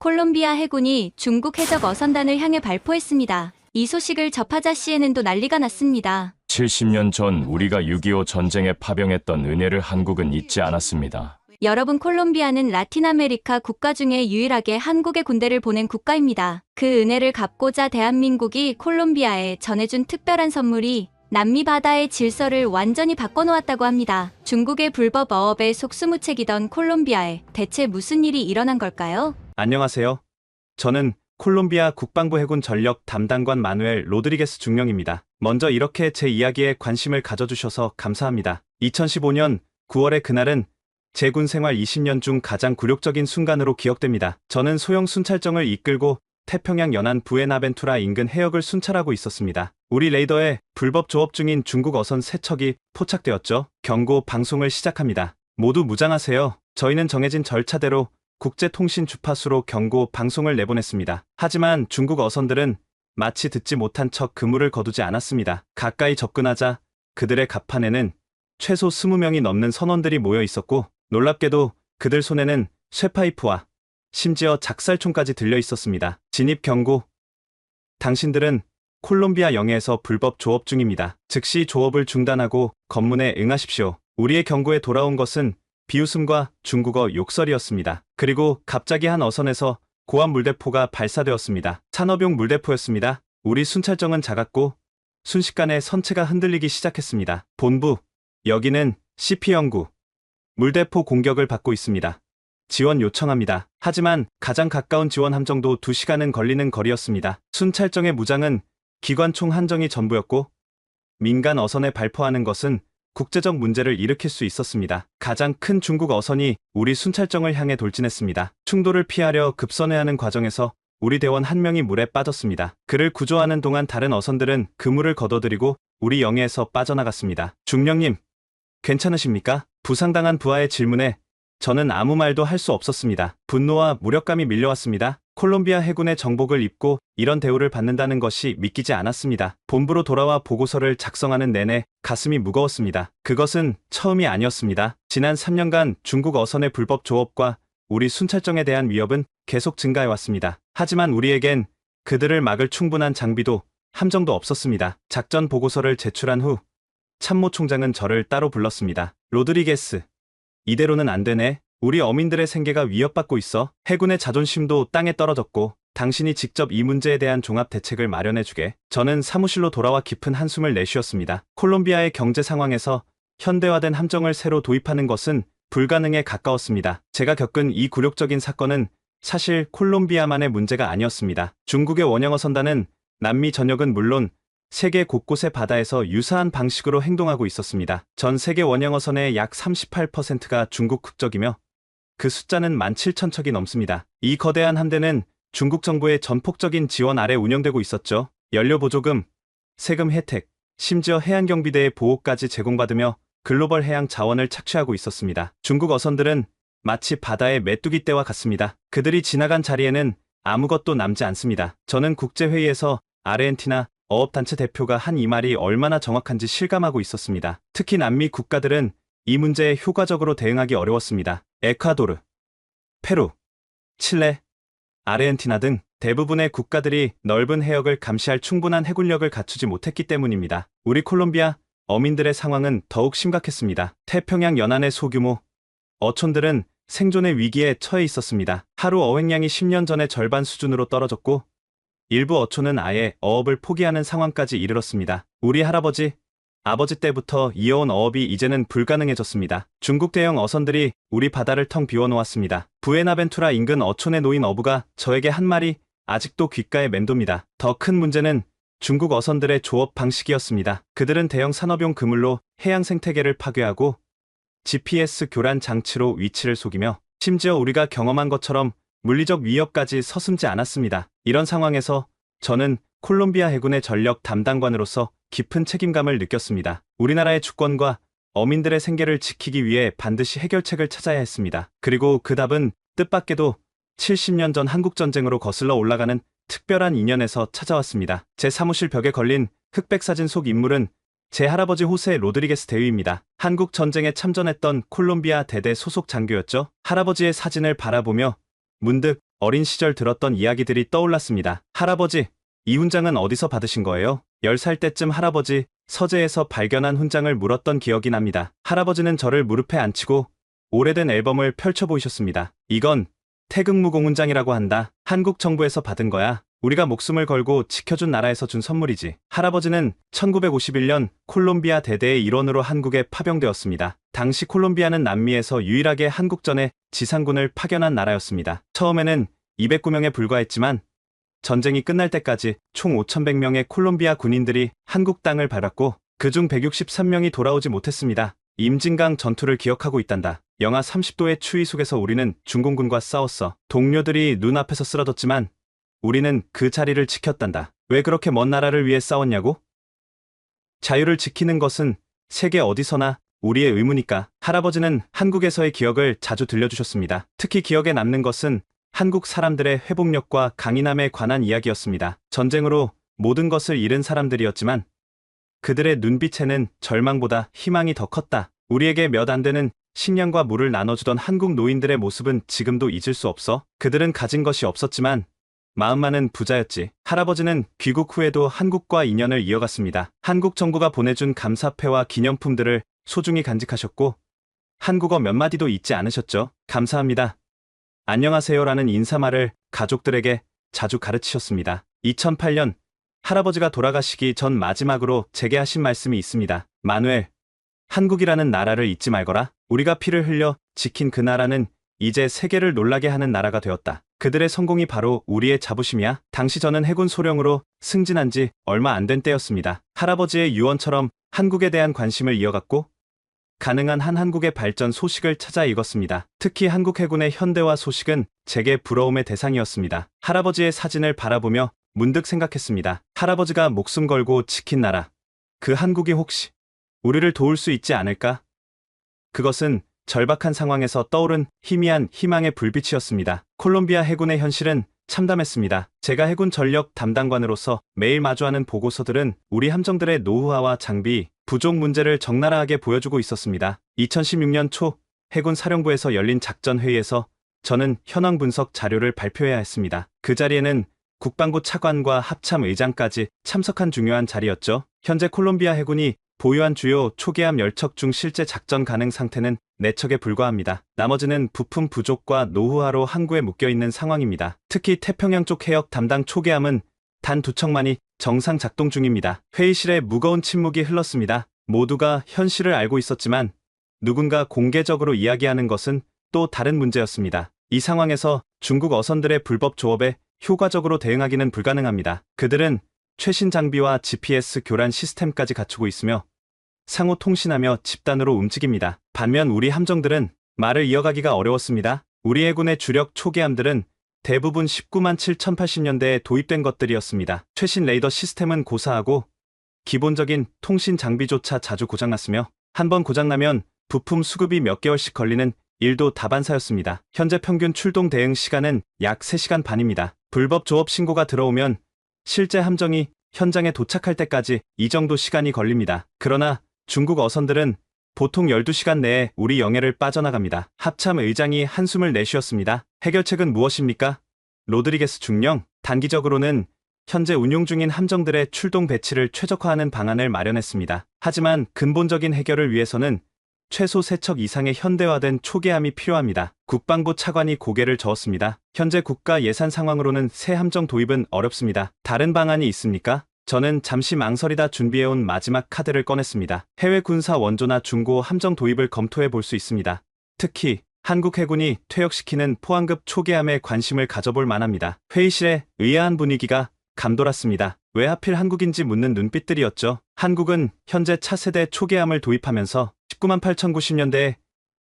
콜롬비아 해군이 중국 해적 어선단을 향해 발포했습니다. 이 소식을 접하자 CNN도 난리가 났습니다. 70년 전 우리가 6.25 전쟁에 파병했던 은혜를 한국은 잊지 않았습니다. 여러분, 콜롬비아는 라틴 아메리카 국가 중에 유일하게 한국의 군대를 보낸 국가입니다. 그 은혜를 갚고자 대한민국이 콜롬비아에 전해준 특별한 선물이 남미 바다의 질서를 완전히 바꿔놓았다고 합니다. 중국의 불법 어업에 속수무책이던 콜롬비아에 대체 무슨 일이 일어난 걸까요? 안녕하세요. 저는 콜롬비아 국방부 해군 전력 담당관 마누엘 로드리게스 중령입니다. 먼저 이렇게 제 이야기에 관심을 가져주셔서 감사합니다. 2015년 9월의 그날은 제 군 생활 20년 중 가장 굴욕적인 순간으로 기억됩니다. 저는 소형 순찰정을 이끌고 태평양 연안 부에나벤투라 인근 해역을 순찰하고 있었습니다. 우리 레이더에 불법 조업 중인 중국 어선 3척이 포착되었죠. 경고 방송을 시작합니다. 모두 무장하세요. 저희는 정해진 절차대로 국제통신 주파수로 경고 방송을 내보냈습니다. 하지만 중국 어선들은 마치 듣지 못한 척 그물을 거두지 않았습니다. 가까이 접근하자 그들의 갑판에는 최소 20명이 넘는 선원들이 모여 있었고, 놀랍게도 그들 손에는 쇠파이프와 심지어 작살총까지 들려 있었습니다. 진입 경고. 당신들은 콜롬비아 영해에서 불법 조업 중입니다. 즉시 조업을 중단하고 검문에 응하십시오. 우리의 경고에 돌아온 것은 비웃음과 중국어 욕설이었습니다. 그리고 갑자기 한 어선에서 고압 물대포가 발사되었습니다. 산업용 물대포였습니다. 우리 순찰정은 작았고 순식간에 선체가 흔들리기 시작했습니다. 본부, 여기는 CP-09. 물대포 공격을 받고 있습니다. 지원 요청합니다. 하지만 가장 가까운 지원 함정도 2시간은 걸리는 거리였습니다. 순찰정의 무장은 기관총 한정이 전부였고, 민간 어선에 발포하는 것은 국제적 문제를 일으킬 수 있었습니다. 가장 큰 중국 어선이 우리 순찰정을 향해 돌진했습니다. 충돌을 피하려 급선회하는 과정에서 우리 대원 한 명이 물에 빠졌습니다. 그를 구조하는 동안 다른 어선들은 그물을 걷어들이고 우리 영해에서 빠져나갔습니다. 중령님, 괜찮으십니까? 부상당한 부하의 질문에 저는 아무 말도 할 수 없었습니다. 분노와 무력감이 밀려왔습니다. 콜롬비아 해군의 정복을 입고 이런 대우를 받는다는 것이 믿기지 않았습니다. 본부로 돌아와 보고서를 작성하는 내내 가슴이 무거웠습니다. 그것은 처음이 아니었습니다. 지난 3년간 중국 어선의 불법 조업과 우리 순찰정에 대한 위협은 계속 증가해왔습니다. 하지만 우리에겐 그들을 막을 충분한 장비도 함정도 없었습니다. 작전 보고서를 제출한 후 참모총장은 저를 따로 불렀습니다. 로드리게스, 이대로는 안 되네. 우리 어민들의 생계가 위협받고 있어. 해군의 자존심도 땅에 떨어졌고 당신이 직접 이 문제에 대한 종합 대책을 마련해주게. 저는 사무실로 돌아와 깊은 한숨을 내쉬었습니다. 콜롬비아의 경제 상황에서 현대화된 함정을 새로 도입하는 것은 불가능에 가까웠습니다. 제가 겪은 이 굴욕적인 사건은 사실 콜롬비아만의 문제가 아니었습니다. 중국의 원형어선단은 남미 전역은 물론 세계 곳곳의 바다에서 유사한 방식으로 행동하고 있었습니다. 전 세계 원형어선의 약 38%가 중국 국적이며 그 숫자는 17,000척이 넘습니다. 이 거대한 함대는 중국 정부의 전폭적인 지원 아래 운영되고 있었죠. 연료 보조금, 세금 혜택, 심지어 해안경비대의 보호까지 제공받으며 글로벌 해양 자원을 착취하고 있었습니다. 중국 어선들은 마치 바다의 메뚜기 떼와 같습니다. 그들이 지나간 자리에는 아무것도 남지 않습니다. 저는 국제회의에서 아르헨티나 어업단체 대표가 한 이 말이 얼마나 정확한지 실감하고 있었습니다. 특히 남미 국가들은 이 문제에 효과적으로 대응하기 어려웠습니다. 에콰도르, 페루, 칠레, 아르헨티나 등 대부분의 국가들이 넓은 해역을 감시할 충분한 해군력을 갖추지 못했기 때문입니다. 우리 콜롬비아 어민들의 상황은 더욱 심각했습니다. 태평양 연안의 소규모 어촌들은 생존의 위기에 처해 있었습니다. 하루 어획량이 10년 전의 절반 수준으로 떨어졌고 일부 어촌은 아예 어업을 포기하는 상황까지 이르렀습니다. 우리 할아버지, 아버지 때부터 이어온 어업이 이제는 불가능해졌습니다. 중국 대형 어선들이 우리 바다를 텅 비워놓았습니다. 부에나벤투라 인근 어촌에 놓인 어부가 저에게 한 말이 아직도 귓가에 맴돕니다. 더 큰 문제는 중국 어선들의 조업 방식이었습니다. 그들은 대형 산업용 그물로 해양 생태계를 파괴하고 GPS 교란 장치로 위치를 속이며 심지어 우리가 경험한 것처럼 물리적 위협까지 서슴지 않았습니다. 이런 상황에서 저는 콜롬비아 해군의 전력 담당관으로서 깊은 책임감을 느꼈습니다. 우리나라의 주권과 어민들의 생계를 지키기 위해 반드시 해결책을 찾아야 했습니다. 그리고 그 답은 뜻밖에도 70년 전 한국전쟁으로 거슬러 올라가는 특별한 인연에서 찾아왔습니다. 제 사무실 벽에 걸린 흑백 사진 속 인물은 제 할아버지 호세 로드리게스 대위입니다. 한국 전쟁에 참전했던 콜롬비아 대대 소속 장교였죠. 할아버지의 사진을 바라보며 문득 어린 시절 들었던 이야기들이 떠올랐습니다. 할아버지, 이 훈장은 어디서 받으신 거예요? 10살 때쯤 할아버지 서재에서 발견한 훈장을 물었던 기억이 납니다. 할아버지는 저를 무릎에 앉히고 오래된 앨범을 펼쳐 보이셨습니다. 이건 태극무공 훈장이라고 한다. 한국 정부에서 받은 거야. 우리가 목숨을 걸고 지켜준 나라에서 준 선물이지. 할아버지는 1951년 콜롬비아 대대의 일원으로 한국에 파병되었습니다. 당시 콜롬비아는 남미에서 유일하게 한국전에 지상군을 파견한 나라였습니다. 처음에는 209명에 불과했지만 전쟁이 끝날 때까지 총 5,100명의 콜롬비아 군인들이 한국 땅을 밟았고 그중 163명이 돌아오지 못했습니다. 임진강 전투를 기억하고 있단다. 영하 30도의 추위 속에서 우리는 중공군과 싸웠어. 동료들이 눈앞에서 쓰러졌지만 우리는 그 자리를 지켰단다. 왜 그렇게 먼 나라를 위해 싸웠냐고? 자유를 지키는 것은 세계 어디서나 우리의 의무니까. 할아버지는 한국에서의 기억을 자주 들려주셨습니다. 특히 기억에 남는 것은 한국 사람들의 회복력과 강인함에 관한 이야기였습니다. 전쟁으로 모든 것을 잃은 사람들이었지만 그들의 눈빛에는 절망보다 희망이 더 컸다. 우리에게 몇 안 되는 식량과 물을 나눠주던 한국 노인들의 모습은 지금도 잊을 수 없어. 그들은 가진 것이 없었지만 마음만은 부자였지. 할아버지는 귀국 후에도 한국과 인연을 이어갔습니다. 한국 정부가 보내준 감사패와 기념품들을 소중히 간직하셨고 한국어 몇 마디도 잊지 않으셨죠. 감사합니다. 안녕하세요라는 인사말을 가족들에게 자주 가르치셨습니다. 2008년 할아버지가 돌아가시기 전 마지막으로 제게 하신 말씀이 있습니다. 마누엘, 한국이라는 나라를 잊지 말거라. 우리가 피를 흘려 지킨 그 나라는 이제 세계를 놀라게 하는 나라가 되었다. 그들의 성공이 바로 우리의 자부심이야. 당시 저는 해군 소령으로 승진한 지 얼마 안 된 때였습니다. 할아버지의 유언처럼 한국에 대한 관심을 이어갔고 가능한 한 한국의 발전 소식을 찾아 읽었습니다. 특히 한국 해군의 현대화 소식은 제게 부러움의 대상이었습니다. 할아버지의 사진을 바라보며 문득 생각했습니다. 할아버지가 목숨 걸고 지킨 나라. 그 한국이 혹시 우리를 도울 수 있지 않을까? 그것은 절박한 상황에서 떠오른 희미한 희망의 불빛이었습니다. 콜롬비아 해군의 현실은 참담했습니다. 제가 해군 전력 담당관으로서 매일 마주하는 보고서들은 우리 함정들의 노후화와 장비 부족 문제를 적나라하게 보여주고 있었습니다. 2016년 초 해군 사령부에서 열린 작전 회의에서 저는 현황 분석 자료를 발표해야 했습니다. 그 자리에는 국방부 차관과 합참 의장까지 참석한 중요한 자리였죠. 현재 콜롬비아 해군이 보유한 주요 초계함 10척 중 실제 작전 가능 상태는 4척에 불과합니다. 나머지는 부품 부족과 노후화로 항구에 묶여있는 상황입니다. 특히 태평양 쪽 해역 담당 초계함은 단 2척만이 정상 작동 중입니다. 회의실에 무거운 침묵이 흘렀습니다. 모두가 현실을 알고 있었지만 누군가 공개적으로 이야기하는 것은 또 다른 문제였습니다. 이 상황에서 중국 어선들의 불법 조업에 효과적으로 대응하기는 불가능합니다. 그들은 최신 장비와 GPS 교란 시스템까지 갖추고 있으며 상호 통신하며 집단으로 움직입니다. 반면 우리 함정들은 말을 이어가기가 어려웠습니다. 우리 해군의 주력 초계함들은 대부분 19만 7080년대에 도입된 것들이었습니다. 최신 레이더 시스템은 고사하고 기본적인 통신 장비조차 자주 고장났으며 한번 고장나면 부품 수급이 몇 개월씩 걸리는 일도 다반사였습니다. 현재 평균 출동 대응 시간은 약 3시간 반입니다. 불법 조업 신고가 들어오면 실제 함정이 현장에 도착할 때까지 이 정도 시간이 걸립니다. 그러나 중국 어선들은 보통 12시간 내에 우리 영해를 빠져나갑니다. 합참 의장이 한숨을 내쉬었습니다. 해결책은 무엇입니까? 로드리게스 중령, 단기적으로는 현재 운용 중인 함정들의 출동 배치를 최적화하는 방안을 마련했습니다. 하지만 근본적인 해결을 위해서는 최소 3척 이상의 현대화된 초계함이 필요합니다. 국방부 차관이 고개를 저었습니다. 현재 국가 예산 상황으로는 새 함정 도입은 어렵습니다. 다른 방안이 있습니까? 저는 잠시 망설이다 준비해온 마지막 카드를 꺼냈습니다. 해외 군사 원조나 중고 함정 도입을 검토해 볼 수 있습니다. 특히 한국 해군이 퇴역시키는 포항급 초계함에 관심을 가져볼 만합니다. 회의실에 의아한 분위기가 감돌았습니다. 왜 하필 한국인지 묻는 눈빛들이었죠. 한국은 현재 차세대 초계함을 도입하면서 19만 8090년대에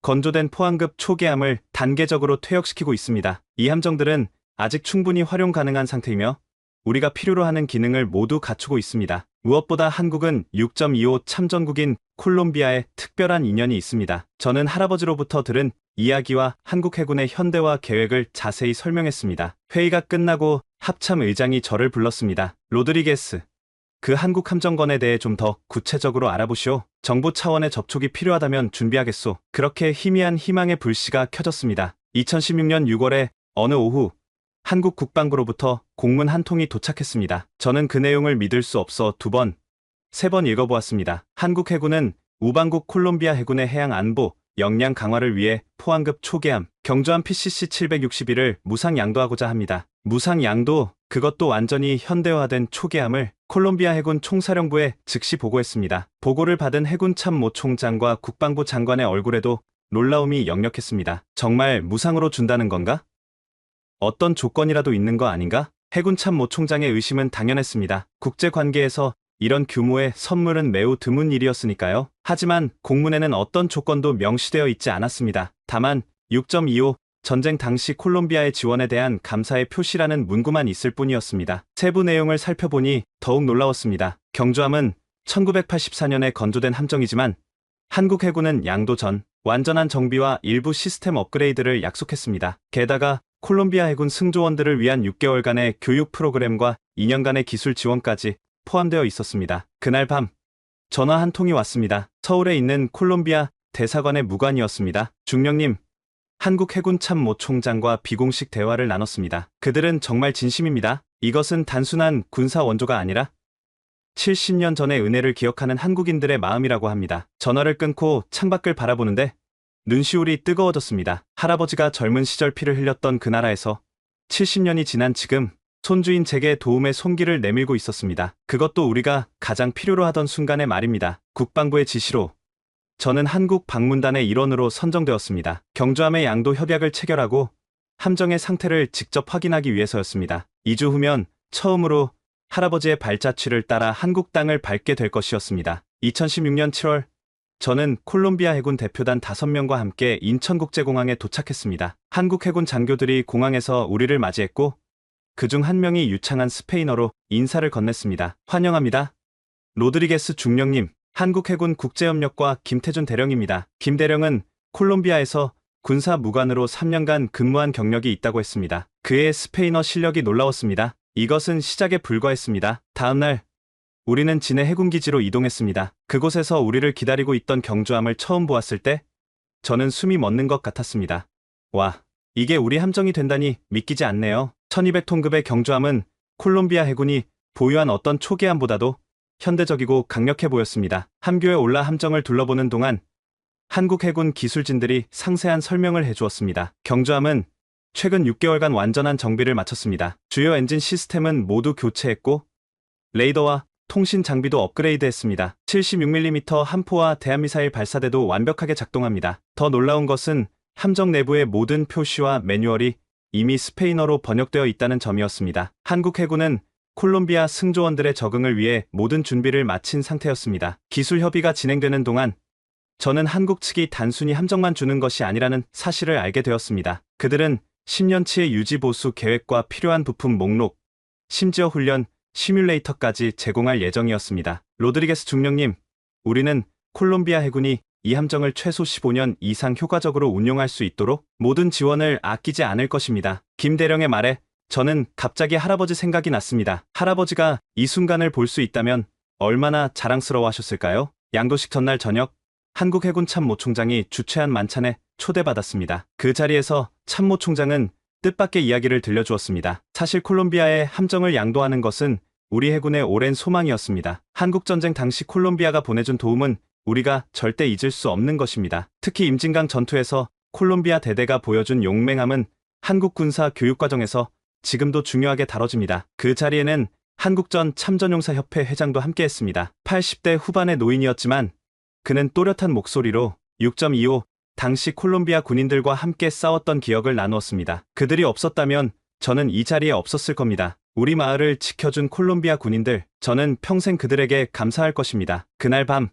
건조된 포항급 초계함을 단계적으로 퇴역시키고 있습니다. 이 함정들은 아직 충분히 활용 가능한 상태이며 우리가 필요로 하는 기능을 모두 갖추고 있습니다. 무엇보다 한국은 6.25 참전국인 콜롬비아에 특별한 인연이 있습니다. 저는 할아버지로부터 들은 이야기와 한국 해군의 현대화 계획을 자세히 설명했습니다. 회의가 끝나고 합참 의장이 저를 불렀습니다. 로드리게스, 그 한국 함정건에 대해 좀 더 구체적으로 알아보시오. 정부 차원의 접촉이 필요하다면 준비하겠소. 그렇게 희미한 희망의 불씨가 켜졌습니다. 2016년 6월에 어느 오후 한국 국방부로부터 공문 한 통이 도착했습니다. 저는 그 내용을 믿을 수 없어 두 번, 세 번 읽어보았습니다. 한국 해군은 우방국 콜롬비아 해군의 해양 안보, 역량 강화를 위해 포항급 초계함, 경주함 PCC-761을 무상 양도하고자 합니다. 무상 양도, 그것도 완전히 현대화된 초계함을 콜롬비아 해군 총사령부에 즉시 보고했습니다. 보고를 받은 해군 참모 총장과 국방부 장관의 얼굴에도 놀라움이 역력했습니다. 정말 무상으로 준다는 건가? 어떤 조건이라도 있는 거 아닌가? 해군 참모 총장의 의심은 당연했습니다. 국제관계에서 이런 규모의 선물은 매우 드문 일이었으니까요. 하지만 공문에는 어떤 조건도 명시되어 있지 않았습니다. 다만 6.25 전쟁 당시 콜롬비아의 지원에 대한 감사의 표시라는 문구만 있을 뿐이었습니다. 세부 내용을 살펴보니 더욱 놀라웠습니다. 경주함은 1984년에 건조된 함정이지만 한국 해군은 양도 전 완전한 정비와 일부 시스템 업그레이드를 약속했습니다. 게다가 콜롬비아 해군 승조원들을 위한 6개월간의 교육 프로그램과 2년간의 기술 지원까지 포함되어 있었습니다. 그날 밤 전화 한 통이 왔습니다. 서울에 있는 콜롬비아 대사관의 무관이었습니다. 중령님, 한국 해군 참모 총장과 비공식 대화를 나눴습니다. 그들은 정말 진심입니다. 이것은 단순한 군사 원조가 아니라 70년 전의 은혜를 기억하는 한국인들의 마음이라고 합니다. 전화를 끊고 창밖을 바라보는데 눈시울이 뜨거워졌습니다. 할아버지가 젊은 시절 피를 흘렸던 그 나라에서 70년이 지난 지금 손주인 제게 도움의 손길을 내밀고 있었습니다. 그것도 우리가 가장 필요로 하던 순간의 말입니다. 국방부의 지시로 저는 한국 방문단의 일원으로 선정되었습니다. 경주함의 양도 협약을 체결하고 함정의 상태를 직접 확인하기 위해서였습니다. 2주 후면 처음으로 할아버지의 발자취를 따라 한국 땅을 밟게 될 것이었습니다. 2016년 7월 저는 콜롬비아 해군 대표단 5명과 함께 인천국제공항에 도착했습니다. 한국 해군 장교들이 공항에서 우리를 맞이했고 그중 한 명이 유창한 스페인어로 인사를 건넸습니다. 환영합니다. 로드리게스 중령님, 한국 해군 국제협력과 김태준 대령입니다. 김 대령은 콜롬비아에서 군사 무관으로 3년간 근무한 경력이 있다고 했습니다. 그의 스페인어 실력이 놀라웠습니다. 이것은 시작에 불과했습니다. 다음 날 우리는 진해 해군기지로 이동했습니다. 그곳에서 우리를 기다리고 있던 경주함을 처음 보았을 때 저는 숨이 멎는 것 같았습니다. 와, 이게 우리 함정이 된다니 믿기지 않네요. 1200톤급의 경주함은 콜롬비아 해군이 보유한 어떤 초계함보다도 현대적이고 강력해 보였습니다. 함교에 올라 함정을 둘러보는 동안 한국 해군 기술진들이 상세한 설명을 해주었습니다. 경주함은 최근 6개월간 완전한 정비를 마쳤습니다. 주요 엔진 시스템은 모두 교체했고 레이더와 통신 장비도 업그레이드했습니다. 76mm 함포와 대한미사일 발사대도 완벽하게 작동합니다. 더 놀라운 것은 함정 내부의 모든 표시와 매뉴얼이 이미 스페인어로 번역되어 있다는 점이었습니다. 한국 해군은 콜롬비아 승조원들의 적응을 위해 모든 준비를 마친 상태였습니다. 기술 협의가 진행되는 동안 저는 한국 측이 단순히 함정만 주는 것이 아니라는 사실을 알게 되었습니다. 그들은 10년치의 유지 보수 계획과 필요한 부품 목록, 심지어 훈련, 시뮬레이터까지 제공할 예정이었습니다. 로드리게스 중령님, 우리는 콜롬비아 해군이 이 함정을 최소 15년 이상 효과적으로 운용할 수 있도록 모든 지원을 아끼지 않을 것입니다. 김 대령의 말에 저는 갑자기 할아버지 생각이 났습니다. 할아버지가 이 순간을 볼 수 있다면 얼마나 자랑스러워하셨을까요? 양도식 전날 저녁, 한국 해군 참모총장이 주최한 만찬에 초대받았습니다. 그 자리에서 참모총장은 뜻밖의 이야기를 들려주었습니다. 사실 콜롬비아의 함정을 양도하는 것은 우리 해군의 오랜 소망이었습니다. 한국전쟁 당시 콜롬비아가 보내준 도움은 우리가 절대 잊을 수 없는 것입니다. 특히 임진강 전투에서 콜롬비아 대대가 보여준 용맹함은 한국 군사 교육과정에서 지금도 중요하게 다뤄집니다. 그 자리에는 한국전 참전용사협회 회장도 함께했습니다. 80대 후반의 노인이었지만 그는 또렷한 목소리로 6.25 당시 콜롬비아 군인들과 함께 싸웠던 기억을 나누었습니다. 그들이 없었다면 저는 이 자리에 없었을 겁니다. 우리 마을을 지켜준 콜롬비아 군인들, 저는 평생 그들에게 감사할 것입니다. 그날 밤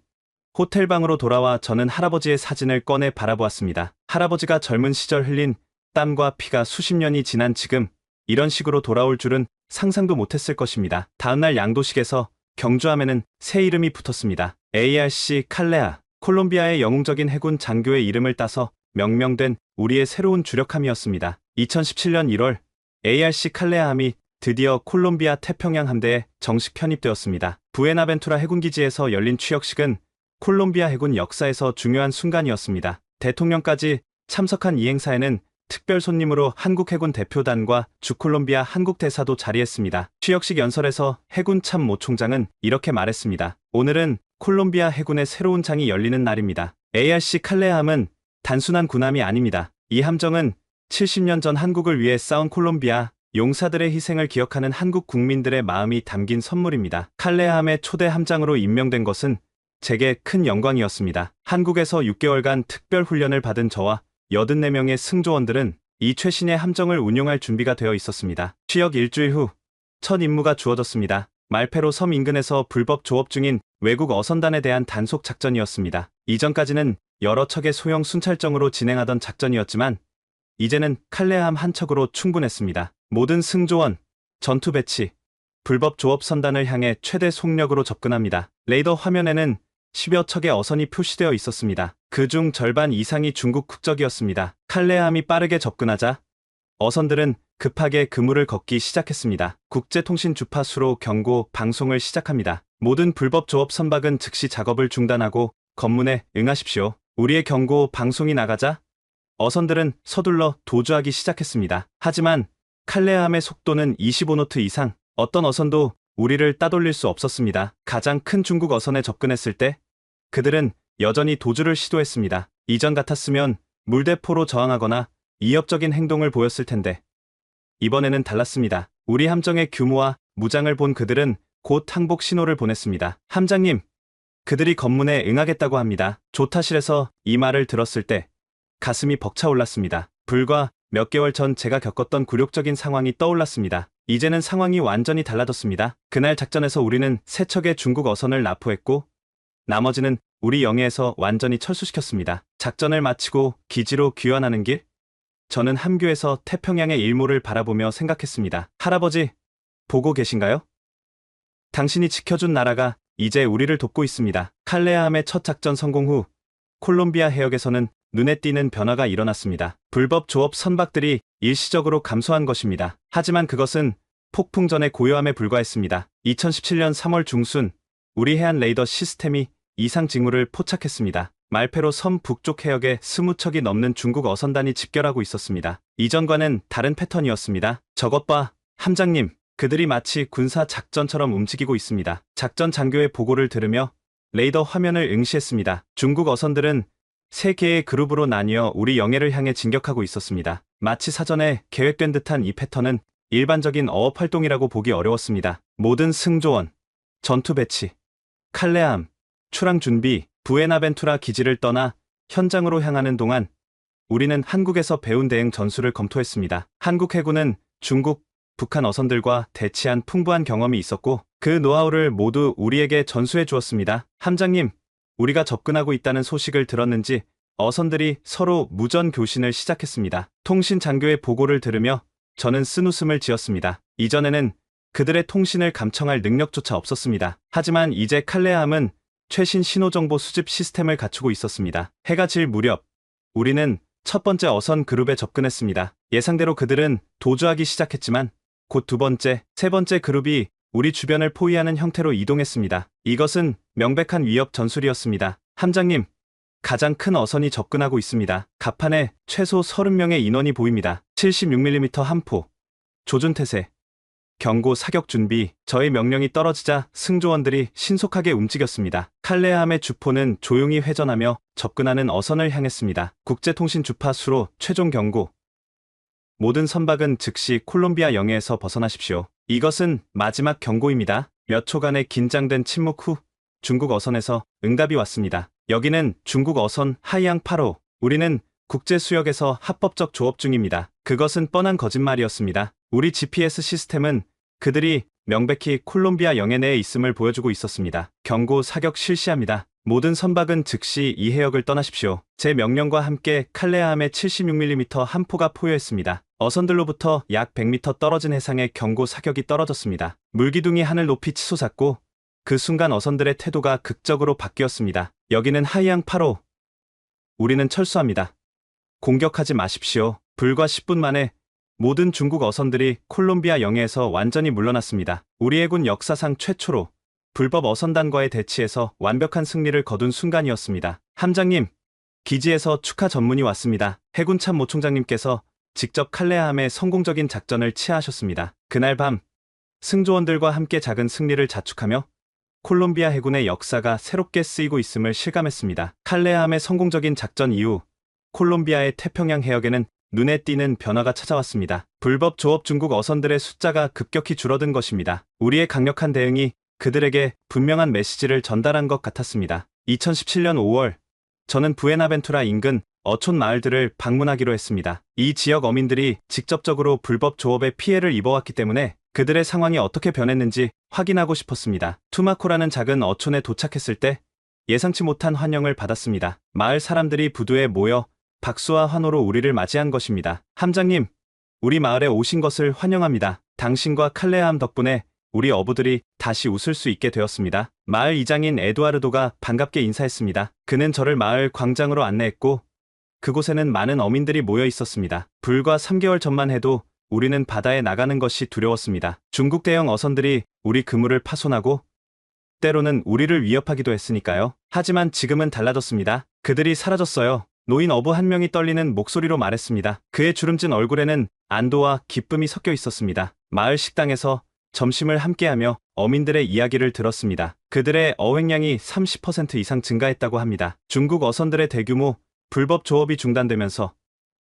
호텔방으로 돌아와 저는 할아버지의 사진을 꺼내 바라보았습니다. 할아버지가 젊은 시절 흘린 땀과 피가 수십 년이 지난 지금 이런 식으로 돌아올 줄은 상상도 못했을 것입니다. 다음날 양도식에서 경주함에는 새 이름이 붙었습니다. ARC 칼레아, 콜롬비아의 영웅적인 해군 장교의 이름을 따서 명명된 우리의 새로운 주력함이었습니다. 2017년 1월 ARC 칼레아함이 드디어 콜롬비아 태평양 함대에 정식 편입되었습니다. 부에나벤투라 해군기지에서 열린 취역식은 콜롬비아 해군 역사에서 중요한 순간이었습니다. 대통령까지 참석한 이 행사에는 특별 손님으로 한국 해군 대표단과 주콜롬비아 한국 대사도 자리했습니다. 취역식 연설에서 해군 참모 총장은 이렇게 말했습니다. 오늘은 콜롬비아 해군의 새로운 장이 열리는 날입니다. ARC 칼레함은 단순한 군함이 아닙니다. 이 함정은 70년 전 한국을 위해 싸운 콜롬비아 용사들의 희생을 기억하는 한국 국민들의 마음이 담긴 선물입니다. 칼레함의 초대 함장으로 임명된 것은 제게 큰 영광이었습니다. 한국에서 6개월간 특별 훈련을 받은 저와 84명의 승조원들은 이 최신의 함정을 운용할 준비가 되어 있었습니다. 취역 일주일 후 첫 임무가 주어졌습니다. 말페로 섬 인근에서 불법 조업 중인 외국 어선단에 대한 단속 작전이었습니다. 이전까지는 여러 척의 소형 순찰정으로 진행하던 작전이었지만 이제는 칼레함 한 척으로 충분했습니다. 모든 승조원, 전투 배치, 불법 조업 선단을 향해 최대 속력으로 접근합니다. 레이더 화면에는 10여 척의 어선이 표시되어 있었습니다. 그중 절반 이상이 중국 국적이었습니다. 칼레함이 빠르게 접근하자 어선들은 급하게 그물을 걷기 시작했습니다. 국제통신 주파수로 경고 방송을 시작합니다. 모든 불법 조업 선박은 즉시 작업을 중단하고 검문에 응하십시오. 우리의 경고 방송이 나가자 어선들은 서둘러 도주하기 시작했습니다. 하지만 칼레함의 속도는 25노트 이상, 어떤 어선도 우리를 따돌릴 수 없었습니다. 가장 큰 중국 어선에 접근했을 때 그들은 여전히 도주를 시도했습니다. 이전 같았으면 물대포로 저항하거나 위협적인 행동을 보였을 텐데 이번에는 달랐습니다. 우리 함정의 규모와 무장을 본 그들은 곧 항복 신호를 보냈습니다. 함장님, 그들이 검문에 응하겠다고 합니다. 조타실에서 이 말을 들었을 때 가슴이 벅차올랐습니다. 불과 몇 개월 전 제가 겪었던 굴욕적인 상황이 떠올랐습니다. 이제는 상황이 완전히 달라졌습니다. 그날 작전에서 우리는 3척의 중국 어선을 납포했고 나머지는 우리 영해에서 완전히 철수시켰습니다. 작전을 마치고 기지로 귀환하는 길, 저는 함교에서 태평양의 일몰을 바라보며 생각했습니다. 할아버지, 보고 계신가요? 당신이 지켜준 나라가 이제 우리를 돕고 있습니다. 칼레함의 첫 작전 성공 후 콜롬비아 해역에서는 눈에 띄는 변화가 일어났습니다. 불법 조업 선박들이 일시적으로 감소한 것입니다. 하지만 그것은 폭풍 전의 고요함에 불과했습니다. 2017년 3월 중순 우리 해안 레이더 시스템이 이상 징후를 포착했습니다. 말페로 섬 북쪽 해역에 20척이 넘는 중국 어선단이 집결하고 있었습니다. 이전과는 다른 패턴이었습니다. 저것 봐, 함장님. 그들이 마치 군사 작전처럼 움직이고 있습니다. 작전 장교의 보고를 들으며 레이더 화면을 응시했습니다. 중국 어선들은 3개의 그룹으로 나뉘어 우리 영해를 향해 진격하고 있었습니다. 마치 사전에 계획된 듯한 이 패턴은 일반적인 어업 활동이라고 보기 어려웠습니다. 모든 승조원, 전투 배치, 칼레함, 출항 준비, 부에나벤투라 기지를 떠나 현장으로 향하는 동안 우리는 한국에서 배운 대응 전술을 검토했습니다. 한국 해군은 중국, 북한 어선들과 대치한 풍부한 경험이 있었고 그 노하우를 모두 우리에게 전수해 주었습니다. 함장님, 우리가 접근하고 있다는 소식을 들었는지 어선들이 서로 무전 교신을 시작했습니다. 통신 장교의 보고를 들으며 저는 쓴웃음을 지었습니다. 이전에는 그들의 통신을 감청할 능력조차 없었습니다. 하지만 이제 칼레함은 최신 신호정보 수집 시스템을 갖추고 있었습니다. 해가 질 무렵 우리는 첫 번째 어선 그룹에 접근했습니다. 예상대로 그들은 도주하기 시작했지만 곧 두 번째, 세 번째 그룹이 우리 주변을 포위하는 형태로 이동했습니다. 이것은 명백한 위협 전술이었습니다. 함장님, 가장 큰 어선이 접근하고 있습니다. 갑판에 최소 30명의 인원이 보입니다. 76mm 함포, 조준태세, 경고 사격 준비. 저의 명령이 떨어지자 승조원들이 신속하게 움직였습니다. 칼레함의 주포는 조용히 회전하며 접근하는 어선을 향했습니다. 국제통신 주파수로 최종 경고. 모든 선박은 즉시 콜롬비아 영해에서 벗어나십시오. 이것은 마지막 경고입니다. 몇 초간의 긴장된 침묵 후 중국 어선에서 응답이 왔습니다. 여기는 중국 어선 하이양 8호. 우리는 국제수역에서 합법적 조업 중입니다. 그것은 뻔한 거짓말이었습니다. 우리 GPS 시스템은 그들이 명백히 콜롬비아 영해 내에 있음을 보여주고 있었습니다. 경고 사격 실시합니다. 모든 선박은 즉시 이 해역을 떠나십시오. 제 명령과 함께 칼레함의 76mm 함포가 포효했습니다. 어선들로부터 약 100m 떨어진 해상에 경고 사격이 떨어졌습니다. 물기둥이 하늘 높이 치솟았고 그 순간 어선들의 태도가 극적으로 바뀌었습니다. 여기는 하이양 8호. 우리는 철수합니다. 공격하지 마십시오. 불과 10분 만에 모든 중국 어선들이 콜롬비아 영해에서 완전히 물러났습니다. 우리 해군 역사상 최초로 불법 어선단과의 대치에서 완벽한 승리를 거둔 순간이었습니다. 함장님, 기지에서 축하 전문이 왔습니다. 해군 참모총장님께서 직접 칼레아함에 성공적인 작전을 치하하셨습니다. 그날 밤 승조원들과 함께 작은 승리를 자축하며 콜롬비아 해군의 역사가 새롭게 쓰이고 있음을 실감했습니다. 칼레아함의 성공적인 작전 이후 콜롬비아의 태평양 해역에는 눈에 띄는 변화가 찾아왔습니다. 불법 조업 중국 어선들의 숫자가 급격히 줄어든 것입니다. 우리의 강력한 대응이 그들에게 분명한 메시지를 전달한 것 같았습니다. 2017년 5월, 저는 부에나벤투라 인근 어촌 마을들을 방문하기로 했습니다. 이 지역 어민들이 직접적으로 불법 조업에 피해를 입어왔기 때문에 그들의 상황이 어떻게 변했는지 확인하고 싶었습니다. 투마코라는 작은 어촌에 도착했을 때 예상치 못한 환영을 받았습니다. 마을 사람들이 부두에 모여 박수와 환호로 우리를 맞이한 것입니다. 함장님, 우리 마을에 오신 것을 환영합니다. 당신과 칼레아함 덕분에 우리 어부들이 다시 웃을 수 있게 되었습니다. 마을 이장인 에두아르도가 반갑게 인사했습니다. 그는 저를 마을 광장으로 안내했고 그곳에는 많은 어민들이 모여 있었습니다. 불과 3개월 전만 해도 우리는 바다에 나가는 것이 두려웠습니다. 중국 대형 어선들이 우리 그물을 파손하고 때로는 우리를 위협하기도 했으니까요. 하지만 지금은 달라졌습니다. 그들이 사라졌어요. 노인 어부 한 명이 떨리는 목소리로 말했습니다. 그의 주름진 얼굴에는 안도와 기쁨이 섞여 있었습니다. 마을 식당에서 점심을 함께하며 어민들의 이야기를 들었습니다. 그들의 어획량이 30% 이상 증가했다고 합니다. 중국 어선들의 대규모 불법 조업이 중단되면서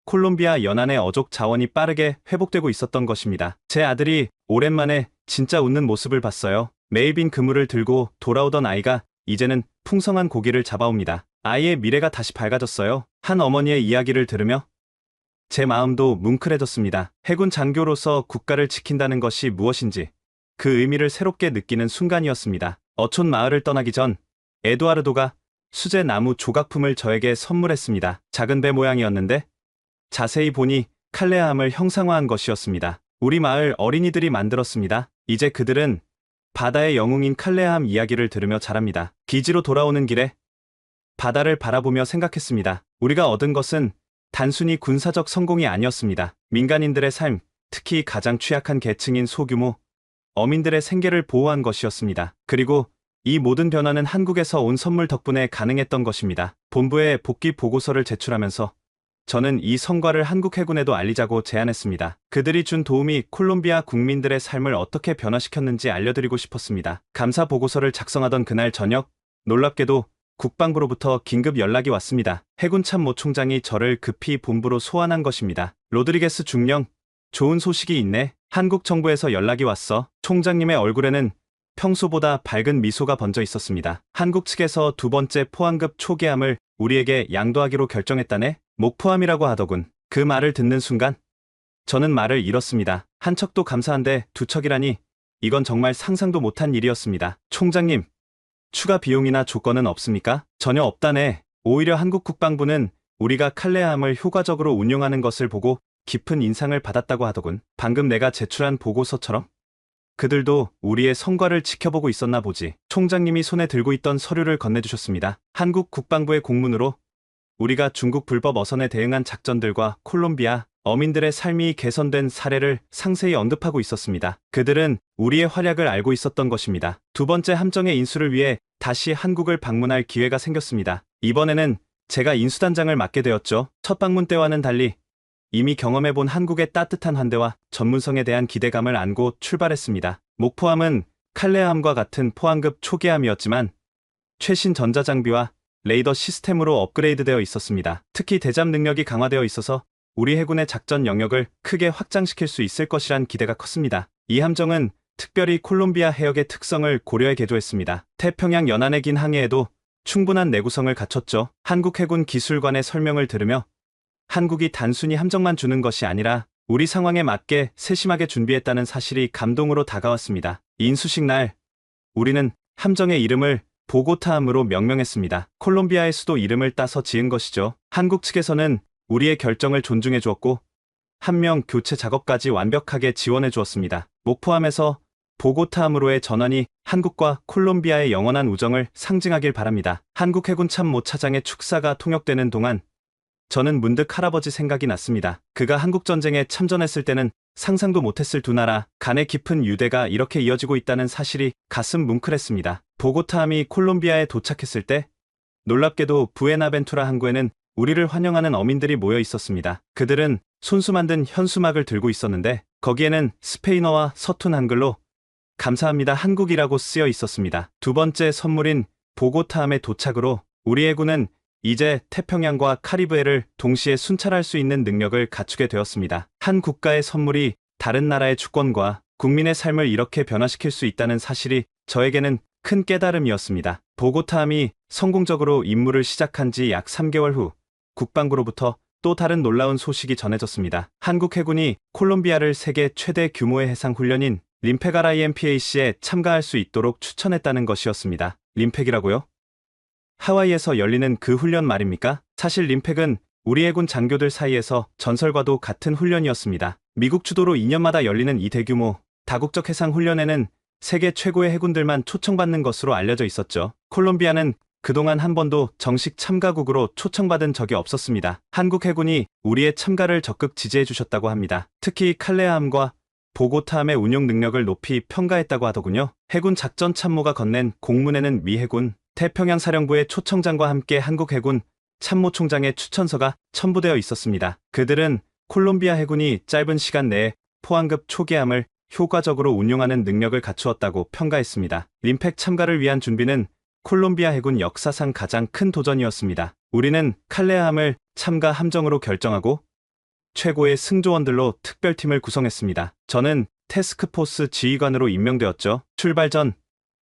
콜롬비아 연안의 어족 자원이 빠르게 회복되고 있었던 것입니다. 제 아들이 오랜만에 진짜 웃는 모습을 봤어요. 매일 빈 그물을 들고 돌아오던 아이가 이제는 풍성한 고기를 잡아옵니다. 아이의 미래가 다시 밝아졌어요. 한 어머니의 이야기를 들으며 제 마음도 뭉클해졌습니다. 해군 장교로서 국가를 지킨다는 것이 무엇인지 그 의미를 새롭게 느끼는 순간이었습니다. 어촌 마을을 떠나기 전 에두아르도가 수제 나무 조각품을 저에게 선물했습니다. 작은 배 모양이었는데 자세히 보니 칼레아함을 형상화한 것이었습니다. 우리 마을 어린이들이 만들었습니다. 이제 그들은 바다의 영웅인 칼레아함 이야기를 들으며 자랍니다. 기지로 돌아오는 길에 바다를 바라보며 생각했습니다. 우리가 얻은 것은 단순히 군사적 성공이 아니었습니다. 민간인들의 삶, 특히 가장 취약한 계층인 소규모 어민들의 생계를 보호한 것이었습니다. 그리고 이 모든 변화는 한국에서 온 선물 덕분에 가능했던 것입니다. 본부에 복귀 보고서를 제출하면서 저는 이 성과를 한국 해군에도 알리자고 제안했습니다. 그들이 준 도움이 콜롬비아 국민들의 삶을 어떻게 변화시켰는지 알려드리고 싶었습니다. 감사 보고서를 작성하던 그날 저녁, 놀랍게도 국방부로부터 긴급 연락이 왔습니다. 해군 참모 총장이 저를 급히 본부로 소환한 것입니다. 로드리게스 중령, 좋은 소식이 있네. 한국 정부에서 연락이 왔어. 총장님의 얼굴에는 평소보다 밝은 미소가 번져 있었습니다. 한국 측에서 두 번째 포항급 초계함을 우리에게 양도하기로 결정했다네. 목포함이라고 하더군. 그 말을 듣는 순간 저는 말을 잃었습니다. 한 척도 감사한데 두 척이라니 이건 정말 상상도 못한 일이었습니다. 총장님, 추가 비용이나 조건은 없습니까? 전혀 없다네. 오히려 한국 국방부는 우리가 칼레아함을 효과적으로 운용하는 것을 보고 깊은 인상을 받았다고 하더군. 방금 내가 제출한 보고서처럼 그들도 우리의 성과를 지켜보고 있었나 보지. 총장님이 손에 들고 있던 서류를 건네주셨습니다. 한국 국방부의 공문으로 우리가 중국 불법 어선에 대응한 작전들과 콜롬비아 어민들의 삶이 개선된 사례를 상세히 언급하고 있었습니다. 그들은 우리의 활약을 알고 있었던 것입니다. 두 번째 함정의 인수를 위해 다시 한국을 방문할 기회가 생겼습니다. 이번에는 제가 인수단장을 맡게 되었죠. 첫 방문 때와는 달리 이미 경험해본 한국의 따뜻한 환대와 전문성에 대한 기대감을 안고 출발했습니다. 목포함은 칼레아함과 같은 포항급 초계함이었지만 최신 전자장비와 레이더 시스템으로 업그레이드되어 있었습니다. 특히 대잠 능력이 강화되어 있어서 우리 해군의 작전 영역을 크게 확장시킬 수 있을 것이란 기대가 컸습니다. 이 함정은 특별히 콜롬비아 해역의 특성을 고려해 개조했습니다. 태평양 연안의 긴 항해에도 충분한 내구성을 갖췄죠. 한국 해군 기술관의 설명을 들으며 한국이 단순히 함정만 주는 것이 아니라 우리 상황에 맞게 세심하게 준비했다는 사실이 감동으로 다가왔습니다. 인수식 날, 우리는 함정의 이름을 보고타함으로 명명했습니다. 콜롬비아의 수도 이름을 따서 지은 것이죠. 한국 측에서는 우리의 결정을 존중해 주었고 함명 교체 작업까지 완벽하게 지원해 주었습니다. 목포함에서 보고타함으로의 전환이 한국과 콜롬비아의 영원한 우정을 상징하길 바랍니다. 한국 해군 참모 차장의 축사가 통역되는 동안 저는 문득 할아버지 생각이 났습니다. 그가 한국전쟁에 참전했을 때는 상상도 못했을 두 나라 간의 깊은 유대가 이렇게 이어지고 있다는 사실이 가슴 뭉클했습니다. 보고타함이 콜롬비아에 도착했을 때 놀랍게도 부에나벤투라 항구에는 우리를 환영하는 어민들이 모여 있었습니다. 그들은 손수 만든 현수막을 들고 있었는데 거기에는 스페인어와 서툰 한글로 감사합니다 한국이라고 쓰여 있었습니다. 두 번째 선물인 보고타함의 도착으로 우리 해군은 이제 태평양과 카리브해를 동시에 순찰할 수 있는 능력을 갖추게 되었습니다. 한 국가의 선물이 다른 나라의 주권과 국민의 삶을 이렇게 변화시킬 수 있다는 사실이 저에게는 큰 깨달음이었습니다. 보고타함이 성공적으로 임무를 시작한 지 약 3개월 후 국방부로부터 또 다른 놀라운 소식이 전해졌습니다. 한국 해군이 콜롬비아를 세계 최대 규모의 해상 훈련인 림팩 RIMPAC에 참가할 수 있도록 추천했다는 것이었습니다. 림팩이라고요? 하와이에서 열리는 그 훈련 말입니까? 사실 림팩은 우리 해군 장교들 사이에서 전설과도 같은 훈련이었습니다. 미국 주도로 2년마다 열리는 이 대규모 다국적 해상 훈련에는 세계 최고의 해군들만 초청받는 것으로 알려져 있었죠. 콜롬비아는 그동안 한 번도 정식 참가국으로 초청받은 적이 없었습니다. 한국 해군이 우리의 참가를 적극 지지해 주셨다고 합니다. 특히 칼레아함과 보고타함의 운용 능력을 높이 평가했다고 하더군요. 해군 작전 참모가 건넨 공문에는 미 해군 태평양 사령부의 초청장과 함께 한국 해군 참모총장의 추천서가 첨부되어 있었습니다. 그들은 콜롬비아 해군이 짧은 시간 내에 포항급 초계함을 효과적으로 운용하는 능력을 갖추었다고 평가했습니다. 림팩 참가를 위한 준비는 콜롬비아 해군 역사상 가장 큰 도전이었습니다. 우리는 칼레아함을 참가 함정으로 결정하고 최고의 승조원들로 특별팀을 구성했습니다. 저는 태스크포스 지휘관으로 임명되었죠. 출발 전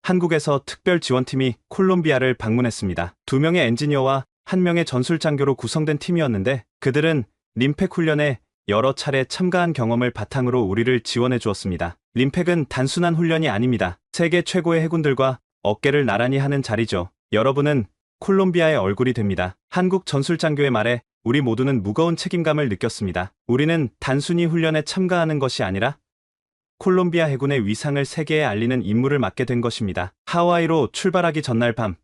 한국에서 특별지원팀이 콜롬비아를 방문했습니다. 2명의 엔지니어와 1명의 전술장교로 구성된 팀이었는데 그들은 림팩 훈련에 여러 차례 참가한 경험을 바탕으로 우리를 지원해 주었습니다. 림팩은 단순한 훈련이 아닙니다. 세계 최고의 해군들과 어깨를 나란히 하는 자리죠. 여러분은 콜롬비아의 얼굴이 됩니다. 한국 전술장교의 말에 우리 모두는 무거운 책임감을 느꼈습니다. 우리는 단순히 훈련에 참가하는 것이 아니라 콜롬비아 해군의 위상을 세계에 알리는 임무를 맡게 된 것입니다. 하와이로 출발하기 전날 밤,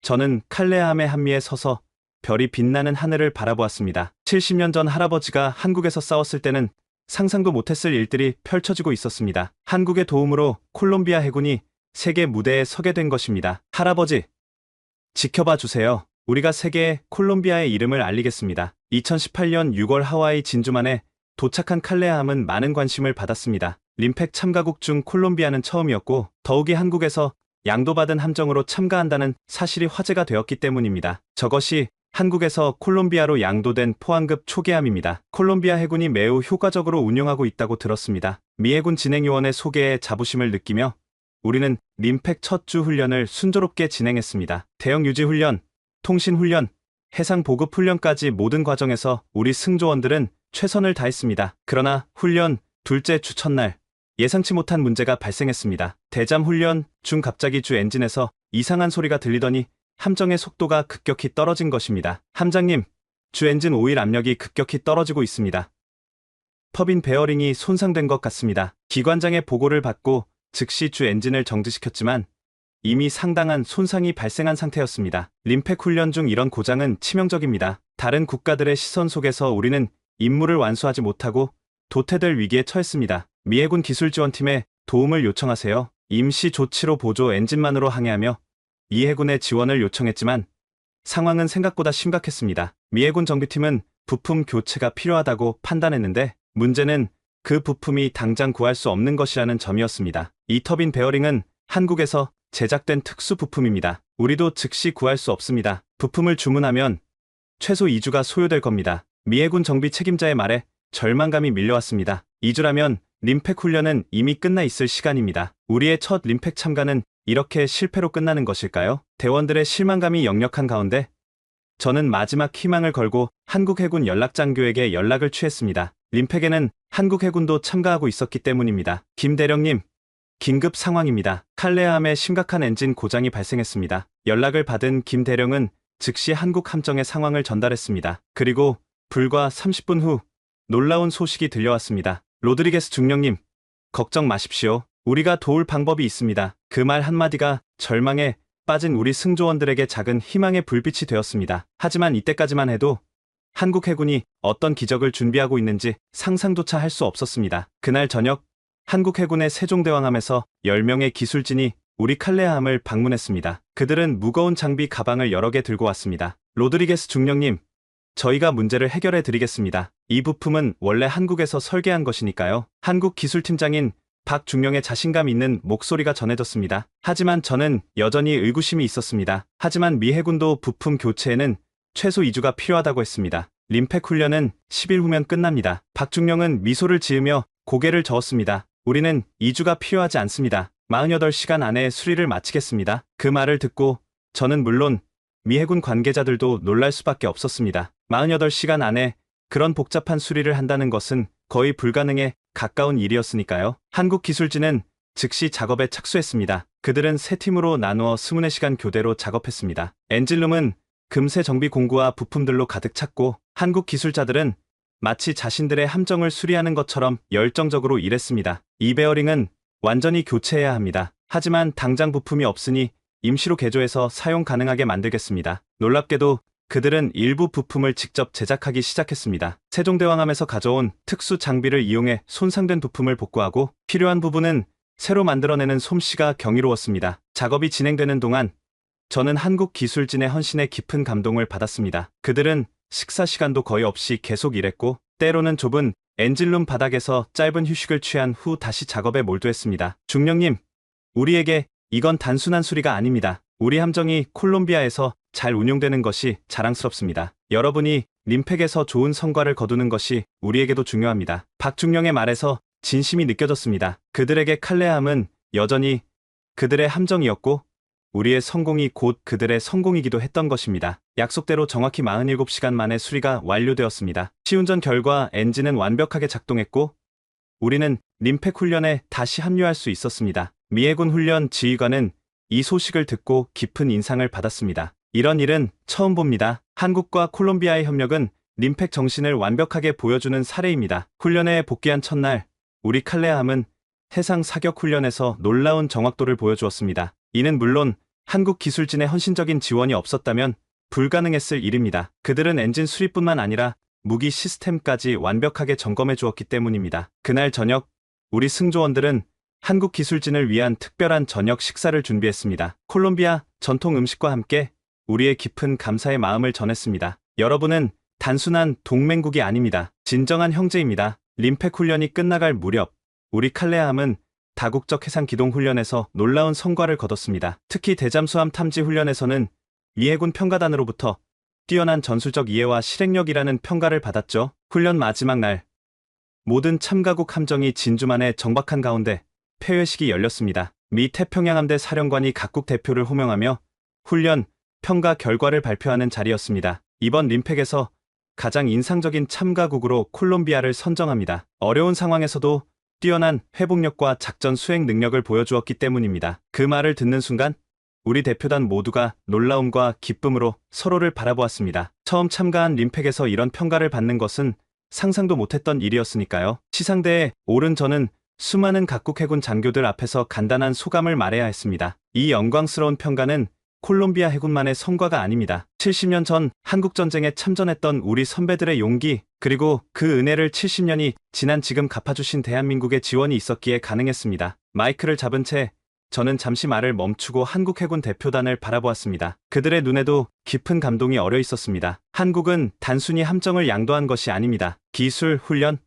저는 칼레아함의 한미에 서서 별이 빛나는 하늘을 바라보았습니다. 70년 전 할아버지가 한국에서 싸웠을 때는 상상도 못했을 일들이 펼쳐지고 있었습니다. 한국의 도움으로 콜롬비아 해군이 세계 무대에 서게 된 것입니다. 할아버지, 지켜봐 주세요. 우리가 세계에 콜롬비아의 이름을 알리겠습니다. 2018년 6월 하와이 진주만에 도착한 칼레아함은 많은 관심을 받았습니다. 림팩 참가국 중 콜롬비아는 처음이었고 더욱이 한국에서 양도받은 함정으로 참가한다는 사실이 화제가 되었기 때문입니다. 저것이 한국에서 콜롬비아로 양도된 포항급 초계함입니다. 콜롬비아 해군이 매우 효과적으로 운용하고 있다고 들었습니다. 미 해군 진행요원의 소개에 자부심을 느끼며 우리는 림팩 첫 주 훈련을 순조롭게 진행했습니다. 대형 유지 훈련, 통신 훈련, 해상 보급 훈련까지 모든 과정에서 우리 승조원들은 최선을 다했습니다. 그러나 훈련 둘째 주 첫날 예상치 못한 문제가 발생했습니다. 대잠 훈련 중 갑자기 주 엔진에서 이상한 소리가 들리더니 함정의 속도가 급격히 떨어진 것입니다. 함장님, 주 엔진 오일 압력이 급격히 떨어지고 있습니다. 터빈 베어링이 손상된 것 같습니다. 기관장의 보고를 받고 즉시 주 엔진을 정지시켰지만 이미 상당한 손상이 발생한 상태였습니다. 림팩 훈련 중 이런 고장은 치명적입니다. 다른 국가들의 시선 속에서 우리는 임무를 완수하지 못하고 도태될 위기에 처했습니다. 미 해군 기술지원팀에 도움을 요청하세요. 임시 조치로 보조 엔진만으로 항해하며 미 해군의 지원을 요청했지만 상황은 생각보다 심각했습니다. 미 해군 정비팀은 부품 교체가 필요하다고 판단했는데 문제는 그 부품이 당장 구할 수 없는 것이라는 점이었습니다. 이 터빈 베어링은 한국에서 제작된 특수 부품입니다. 우리도 즉시 구할 수 없습니다. 부품을 주문하면 최소 2주가 소요될 겁니다. 미 해군 정비 책임자의 말에 절망감이 밀려왔습니다. 2주라면 림팩 훈련은 이미 끝나 있을 시간입니다. 우리의 첫 림팩 참가는 이렇게 실패로 끝나는 것일까요? 대원들의 실망감이 역력한 가운데 저는 마지막 희망을 걸고 한국 해군 연락장교에게 연락을 취했습니다. 림팩에는 한국 해군도 참가하고 있었기 때문입니다. 김 대령님, 긴급 상황입니다. 칼레아함에 심각한 엔진 고장이 발생했습니다. 연락을 받은 김 대령은 즉시 한국 함정의 상황을 전달했습니다. 그리고 불과 30분 후 놀라운 소식이 들려왔습니다. 로드리게스 중령님, 걱정 마십시오. 우리가 도울 방법이 있습니다. 그 말 한마디가 절망에 빠진 우리 승조원들에게 작은 희망의 불빛이 되었습니다. 하지만 이때까지만 해도 한국 해군이 어떤 기적을 준비하고 있는지 상상조차 할 수 없었습니다. 그날 저녁 한국 해군의 세종대왕함에서 10명의 기술진이 우리 칼레아함을 방문했습니다. 그들은 무거운 장비 가방을 여러 개 들고 왔습니다. 로드리게스 중령님, 저희가 문제를 해결해 드리겠습니다. 이 부품은 원래 한국에서 설계한 것이니까요. 한국 기술팀장인 박중령의 자신감 있는 목소리가 전해졌습니다. 하지만 저는 여전히 의구심이 있었습니다. 하지만 미 해군도 부품 교체에는 최소 2주가 필요하다고 했습니다. 림팩 훈련은 10일 후면 끝납니다. 박중령은 미소를 지으며 고개를 저었습니다. 우리는 2주가 필요하지 않습니다. 48시간 안에 수리를 마치겠습니다. 그 말을 듣고 저는 물론 미 해군 관계자들도 놀랄 수밖에 없었습니다. 48시간 안에 그런 복잡한 수리를 한다는 것은 거의 불가능에 가까운 일이었으니까요. 한국 기술진은 즉시 작업에 착수했습니다. 그들은 세 팀으로 나누어 24시간 교대로 작업했습니다. 엔진룸은 금세 정비 공구와 부품들로 가득 찼고 한국 기술자들은 마치 자신들의 함정을 수리하는 것처럼 열정적으로 일했습니다. 이 베어링은 완전히 교체해야 합니다. 하지만 당장 부품이 없으니 임시로 개조해서 사용 가능하게 만들겠습니다. 놀랍게도 그들은 일부 부품을 직접 제작하기 시작했습니다. 세종대왕함에서 가져온 특수 장비를 이용해 손상된 부품을 복구하고 필요한 부분은 새로 만들어내는 솜씨가 경이로웠습니다. 작업이 진행되는 동안 저는 한국 기술진의 헌신에 깊은 감동을 받았습니다. 그들은 식사 시간도 거의 없이 계속 일했고 때로는 좁은 엔진룸 바닥에서 짧은 휴식을 취한 후 다시 작업에 몰두했습니다. 중령님, 우리에게 이건 단순한 수리가 아닙니다. 우리 함정이 콜롬비아에서 잘 운용되는 것이 자랑스럽습니다. 여러분이 림팩에서 좋은 성과를 거두는 것이 우리에게도 중요합니다. 박중령의 말에서 진심이 느껴졌습니다. 그들에게 칼레함은 여전히 그들의 함정이었고 우리의 성공이 곧 그들의 성공이기도 했던 것입니다. 약속대로 정확히 47시간 만에 수리가 완료되었습니다. 시운전 결과 엔진은 완벽하게 작동했고 우리는 림팩 훈련에 다시 합류할 수 있었습니다. 미 해군 훈련 지휘관은 이 소식을 듣고 깊은 인상을 받았습니다. 이런 일은 처음 봅니다. 한국과 콜롬비아의 협력은 림팩 정신을 완벽하게 보여주는 사례입니다. 훈련에 복귀한 첫날, 우리 칼레함은 해상 사격 훈련에서 놀라운 정확도를 보여주었습니다. 이는 물론 한국 기술진의 헌신적인 지원이 없었다면 불가능했을 일입니다. 그들은 엔진 수리뿐만 아니라 무기 시스템까지 완벽하게 점검해 주었기 때문입니다. 그날 저녁, 우리 승조원들은 한국 기술진을 위한 특별한 저녁 식사를 준비했습니다. 콜롬비아 전통 음식과 함께 우리의 깊은 감사의 마음을 전했습니다. 여러분은 단순한 동맹국이 아닙니다. 진정한 형제입니다. 림팩 훈련이 끝나갈 무렵, 우리 칼레함은 다국적 해상 기동 훈련에서 놀라운 성과를 거뒀습니다. 특히 대잠수함 탐지 훈련에서는 미 해군 평가단으로부터 뛰어난 전술적 이해와 실행력이라는 평가를 받았죠. 훈련 마지막 날, 모든 참가국 함정이 진주만에 정박한 가운데 폐회식이 열렸습니다. 미 태평양함대 사령관이 각국 대표를 호명하며 훈련, 평가 결과를 발표하는 자리였습니다. 이번 림팩에서 가장 인상적인 참가국으로 콜롬비아를 선정합니다. 어려운 상황에서도 뛰어난 회복력과 작전 수행 능력을 보여주었기 때문입니다. 그 말을 듣는 순간 우리 대표단 모두가 놀라움과 기쁨으로 서로를 바라보았습니다. 처음 참가한 림팩에서 이런 평가를 받는 것은 상상도 못했던 일이었으니까요. 시상대에 오른 저는 수많은 각국 해군 장교들 앞에서 간단한 소감을 말해야 했습니다. 이 영광스러운 평가는 콜롬비아 해군만의 성과가 아닙니다. 70년 전 한국전쟁에 참전했던 우리 선배들의 용기, 그리고 그 은혜를 70년이 지난 지금 갚아주신 대한민국의 지원이 있었기에 가능했습니다. 마이크를 잡은 채 저는 잠시 말을 멈추고 한국 해군 대표단을 바라보았습니다. 그들의 눈에도 깊은 감동이 어려 있었습니다. 한국은 단순히 함정을 양도한 것이 아닙니다. 기술, 훈련,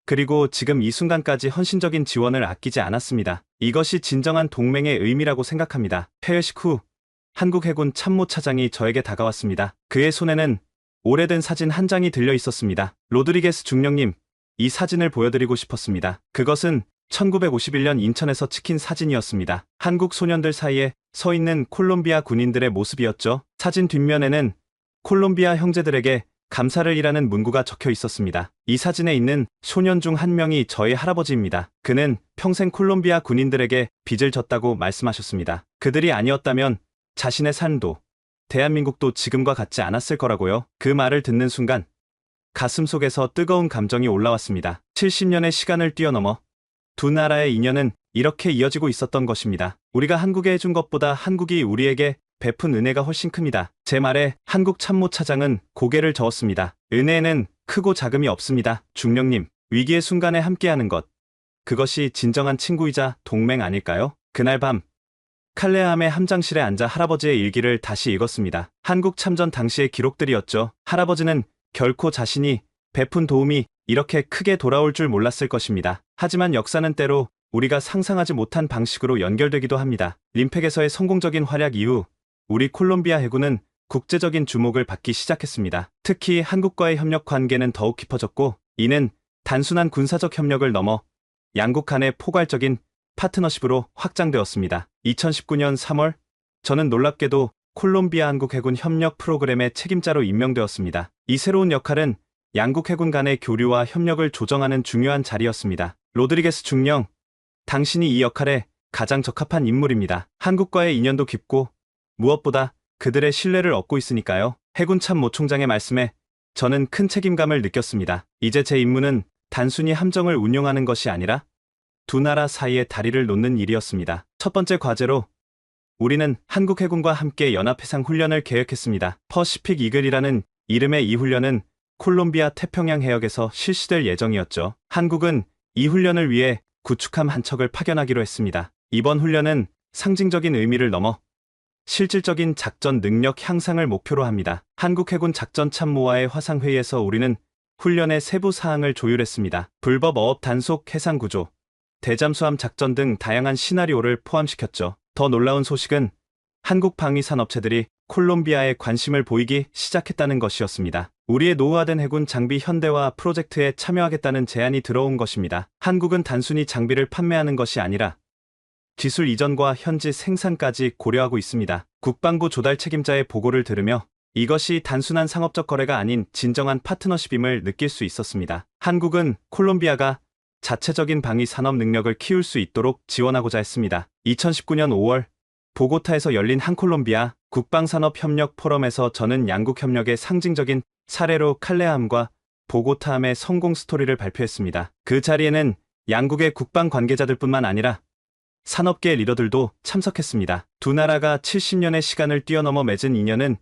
그리고 지금 이 순간까지 헌신적인 지원을 아끼지 않았습니다. 이것이 진정한 동맹의 의미라고 생각합니다. 폐회식 후 한국 해군 참모차장이 저에게 다가왔습니다. 그의 손에는 오래된 사진 한 장이 들려 있었습니다. 로드리게스 중령님, 이 사진을 보여드리고 싶었습니다. 그것은 1951년 인천에서 찍힌 사진이었습니다. 한국 소년들 사이에 서 있는 콜롬비아 군인들의 모습이었죠. 사진 뒷면에는 콜롬비아 형제들에게 감사를 이라는 문구가 적혀 있었습니다. 이 사진에 있는 소년 중 한 명이 저의 할아버지입니다. 그는 평생 콜롬비아 군인들에게 빚을 졌다고 말씀하셨습니다. 그들이 아니었다면 자신의 삶도 대한민국도 지금과 같지 않았을 거라고요. 그 말을 듣는 순간 가슴속에서 뜨거운 감정이 올라왔습니다. 70년의 시간을 뛰어넘어 두 나라의 인연은 이렇게 이어지고 있었던 것입니다. 우리가 한국에 해준 것보다 한국이 우리에게 베푼 은혜가 훨씬 큽니다. 제 말에 한국 참모차장은 고개를 저었습니다. 은혜에는 크고 작음이 없습니다. 중령님, 위기의 순간에 함께하는 것, 그것이 진정한 친구이자 동맹 아닐까요? 그날 밤 칼레함의 함장실에 앉아 할아버지의 일기를 다시 읽었습니다. 한국 참전 당시의 기록들이었죠. 할아버지는 결코 자신이 베푼 도움이 이렇게 크게 돌아올 줄 몰랐을 것입니다. 하지만 역사는 때로 우리가 상상하지 못한 방식으로 연결되기도 합니다. 림팩에서의 성공적인 활약 이후 우리 콜롬비아 해군은 국제적인 주목을 받기 시작했습니다. 특히 한국과의 협력 관계는 더욱 깊어졌고, 이는 단순한 군사적 협력을 넘어 양국 간의 포괄적인 파트너십으로 확장되었습니다. 2019년 3월, 저는 놀랍게도 콜롬비아 한국 해군 협력 프로그램의 책임자로 임명되었습니다. 이 새로운 역할은 양국 해군 간의 교류와 협력을 조정하는 중요한 자리였습니다. 로드리게스 중령, 당신이 이 역할에 가장 적합한 인물입니다. 한국과의 인연도 깊고 무엇보다 그들의 신뢰를 얻고 있으니까요. 해군 참모 총장의 말씀에 저는 큰 책임감을 느꼈습니다. 이제 제 임무는 단순히 함정을 운용하는 것이 아니라 두 나라 사이에 다리를 놓는 일이었습니다. 첫 번째 과제로 우리는 한국 해군과 함께 연합해상 훈련을 계획했습니다. 퍼시픽 이글이라는 이름의 이 훈련은 콜롬비아 태평양 해역에서 실시될 예정이었죠. 한국은 이 훈련을 위해 구축함 한 척을 파견하기로 했습니다. 이번 훈련은 상징적인 의미를 넘어 실질적인 작전 능력 향상을 목표로 합니다. 한국 해군 작전 참모와의 화상회의에서 우리는 훈련의 세부 사항을 조율했습니다. 불법 어업 단속 해상 구조, 대잠수함 작전 등 다양한 시나리오를 포함시켰죠. 더 놀라운 소식은 한국 방위산 업체들이 콜롬비아에 관심을 보이기 시작했다는 것이었습니다. 우리의 노후화된 해군 장비 현대화 프로젝트에 참여하겠다는 제안이 들어온 것입니다. 한국은 단순히 장비를 판매하는 것이 아니라 기술 이전과 현지 생산까지 고려하고 있습니다. 국방부 조달 책임자의 보고를 들으며 이것이 단순한 상업적 거래가 아닌 진정한 파트너십임을 느낄 수 있었습니다. 한국은 콜롬비아가 자체적인 방위 산업 능력을 키울 수 있도록 지원하고자 했습니다. 2019년 5월 보고타에서 열린 한콜롬비아 국방산업협력 포럼에서 저는 양국 협력의 상징적인 사례로 칼레함과 보고타함의 성공 스토리를 발표했습니다. 그 자리에는 양국의 국방 관계자들뿐만 아니라 산업계 리더들도 참석했습니다. 두 나라가 70년의 시간을 뛰어넘어 맺은 인연은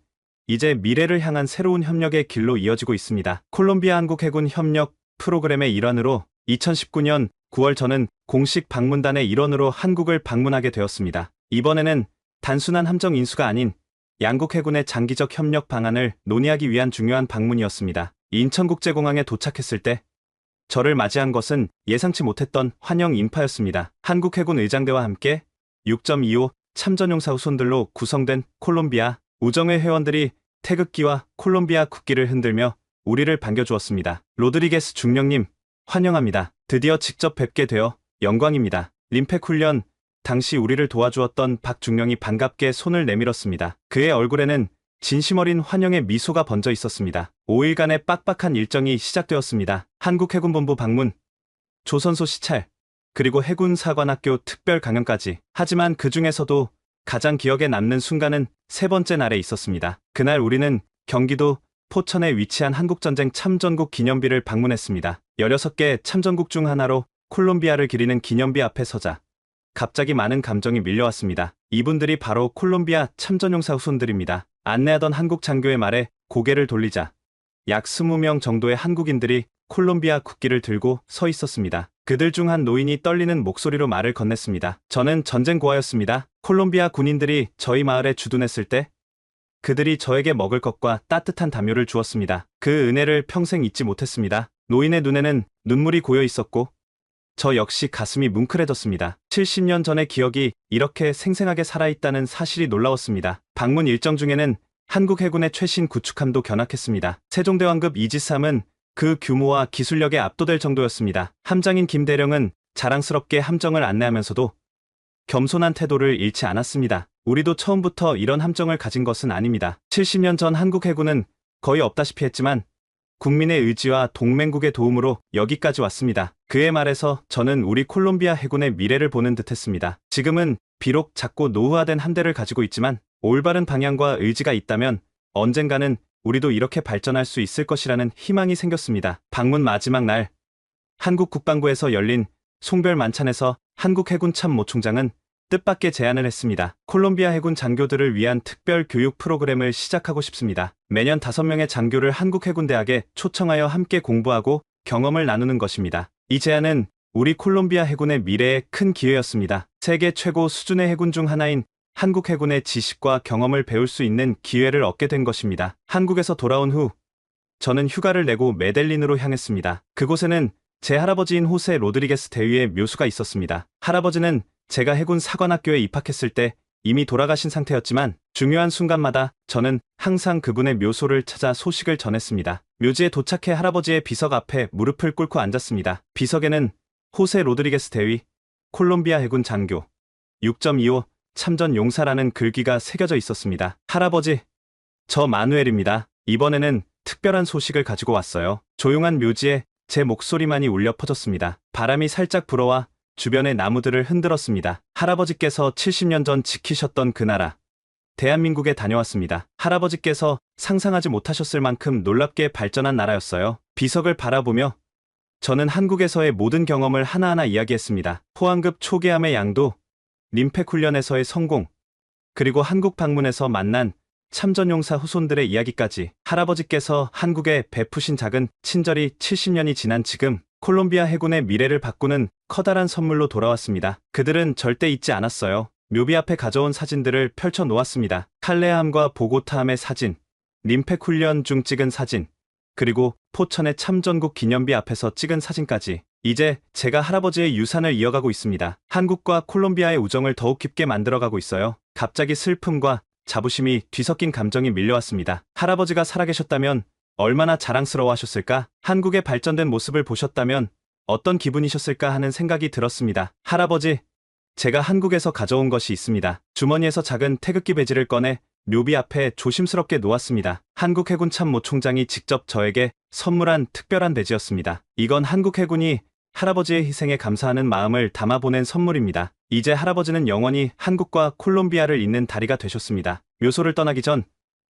이제 미래를 향한 새로운 협력의 길로 이어지고 있습니다. 콜롬비아 한국 해군 협력 프로그램의 일환으로 2019년 9월 저는 공식 방문단의 일원으로 한국을 방문하게 되었습니다. 이번에는 단순한 함정 인수가 아닌 양국 해군의 장기적 협력 방안을 논의하기 위한 중요한 방문이었습니다. 인천국제공항에 도착했을 때 저를 맞이한 것은 예상치 못했던 환영 인파였습니다. 한국 해군 의장대와 함께 6.25 참전용사 후손들로 구성된 콜롬비아 우정회 회원들이 태극기와 콜롬비아 국기를 흔들며 우리를 반겨주었습니다. 로드리게스 중령님, 환영합니다. 드디어 직접 뵙게 되어 영광입니다. 림팩 훈련 당시 우리를 도와주었던 박 중령이 반갑게 손을 내밀었습니다. 그의 얼굴에는 진심 어린 환영의 미소가 번져 있었습니다. 5일간의 빡빡한 일정이 시작되었습니다. 한국해군본부 방문, 조선소 시찰, 그리고 해군사관학교 특별 강연까지. 하지만 그 중에서도 가장 기억에 남는 순간은 세 번째 날에 있었습니다. 그날 우리는 경기도 포천에 위치한 한국전쟁 참전국 기념비를 방문했습니다. 16개 참전국 중 하나로 콜롬비아를 기리는 기념비 앞에 서자 갑자기 많은 감정이 밀려왔습니다. 이분들이 바로 콜롬비아 참전용사 후손들입니다. 안내하던 한국 장교의 말에 고개를 돌리자 약 20명 정도의 한국인들이 콜롬비아 국기를 들고 서 있었습니다. 그들 중 한 노인이 떨리는 목소리로 말을 건넸습니다. 저는 전쟁 고아였습니다. 콜롬비아 군인들이 저희 마을에 주둔했을 때 그들이 저에게 먹을 것과 따뜻한 담요를 주었습니다. 그 은혜를 평생 잊지 못했습니다. 노인의 눈에는 눈물이 고여 있었고 저 역시 가슴이 뭉클해졌습니다. 70년 전의 기억이 이렇게 생생하게 살아있다는 사실이 놀라웠습니다. 방문 일정 중에는 한국 해군의 최신 구축함도 견학했습니다. 세종대왕급 이지스함은 그 규모와 기술력에 압도될 정도였습니다. 함장인 김대령은 자랑스럽게 함정을 안내하면서도 겸손한 태도를 잃지 않았습니다. 우리도 처음부터 이런 함정을 가진 것은 아닙니다. 70년 전 한국 해군은 거의 없다시피 했지만 국민의 의지와 동맹국의 도움으로 여기까지 왔습니다. 그의 말에서 저는 우리 콜롬비아 해군의 미래를 보는 듯했습니다. 지금은 비록 작고 노후화된 함대를 가지고 있지만 올바른 방향과 의지가 있다면 언젠가는 우리도 이렇게 발전할 수 있을 것이라는 희망이 생겼습니다. 방문 마지막 날 한국 국방부에서 열린 송별 만찬에서 한국 해군 참모 총장은 뜻밖의 제안을 했습니다. 콜롬비아 해군 장교들을 위한 특별 교육 프로그램을 시작하고 싶습니다. 매년 5명의 장교를 한국 해군대학에 초청하여 함께 공부하고 경험을 나누는 것입니다. 이 제안은 우리 콜롬비아 해군의 미래에 큰 기회였습니다. 세계 최고 수준의 해군 중 하나인 한국 해군의 지식과 경험을 배울 수 있는 기회를 얻게 된 것입니다. 한국에서 돌아온 후 저는 휴가를 내고 메델린으로 향했습니다. 그곳에는 제 할아버지인 호세 로드리게스 대위의 묘수가 있었습니다. 할아버지는 제가 해군 사관학교에 입학했을 때 이미 돌아가신 상태였지만 중요한 순간마다 저는 항상 그분의 묘소를 찾아 소식을 전했습니다. 묘지에 도착해 할아버지의 비석 앞에 무릎을 꿇고 앉았습니다. 비석에는 호세 로드리게스 대위, 콜롬비아 해군 장교, 6.25 참전 용사라는 글귀가 새겨져 있었습니다. 할아버지, 저 마누엘입니다. 이번에는 특별한 소식을 가지고 왔어요. 조용한 묘지에 제 목소리만이 울려 퍼졌습니다. 바람이 살짝 불어와 주변의 나무들을 흔들었습니다. 할아버지께서 70년 전 지키셨던 그 나라, 대한민국에 다녀왔습니다. 할아버지께서 상상하지 못하셨을 만큼 놀랍게 발전한 나라였어요. 비석을 바라보며 저는 한국에서의 모든 경험을 하나하나 이야기했습니다. 포항급 초계함의 양도, 림팩 훈련에서의 성공, 그리고 한국 방문에서 만난 참전용사 후손들의 이야기까지. 할아버지께서 한국에 베푸신 작은 친절이 70년이 지난 지금 콜롬비아 해군의 미래를 바꾸는 커다란 선물로 돌아왔습니다. 그들은 절대 잊지 않았어요. 묘비 앞에 가져온 사진들을 펼쳐 놓았습니다. 칼레함과 보고타함의 사진, 림팩 훈련 중 찍은 사진, 그리고 포천의 참전국 기념비 앞에서 찍은 사진까지. 이제 제가 할아버지의 유산을 이어가고 있습니다. 한국과 콜롬비아의 우정을 더욱 깊게 만들어가고 있어요. 갑자기 슬픔과 자부심이 뒤섞인 감정이 밀려왔습니다. 할아버지가 살아계셨다면 얼마나 자랑스러워하셨을까? 한국의 발전된 모습을 보셨다면 어떤 기분이셨을까 하는 생각이 들었습니다. 할아버지, 제가 한국에서 가져온 것이 있습니다. 주머니에서 작은 태극기 배지를 꺼내 묘비 앞에 조심스럽게 놓았습니다. 한국 해군 참모 총장이 직접 저에게 선물한 특별한 배지였습니다. 이건 한국 해군이 할아버지의 희생에 감사하는 마음을 담아 보낸 선물입니다. 이제 할아버지는 영원히 한국과 콜롬비아를 잇는 다리가 되셨습니다. 묘소를 떠나기 전